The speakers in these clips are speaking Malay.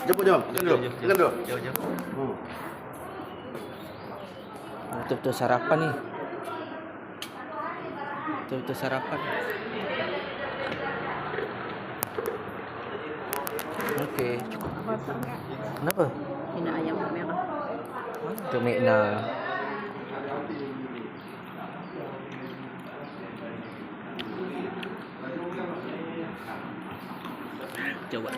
Jemput jom. Makan dulu. Makan dulu. Jom. Betul-betul sarapan nih. Betul-betul sarapan. Oke. Kenapa? Ini ayam merah. Tumik na. Coba.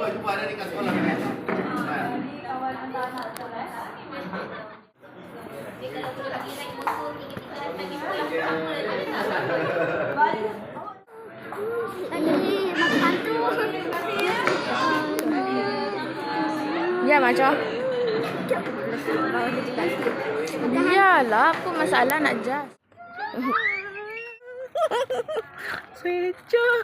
Jumpa ada di kat sekolah. Ya macam. Iyalah, apa masalah nak jas? Saya lecah.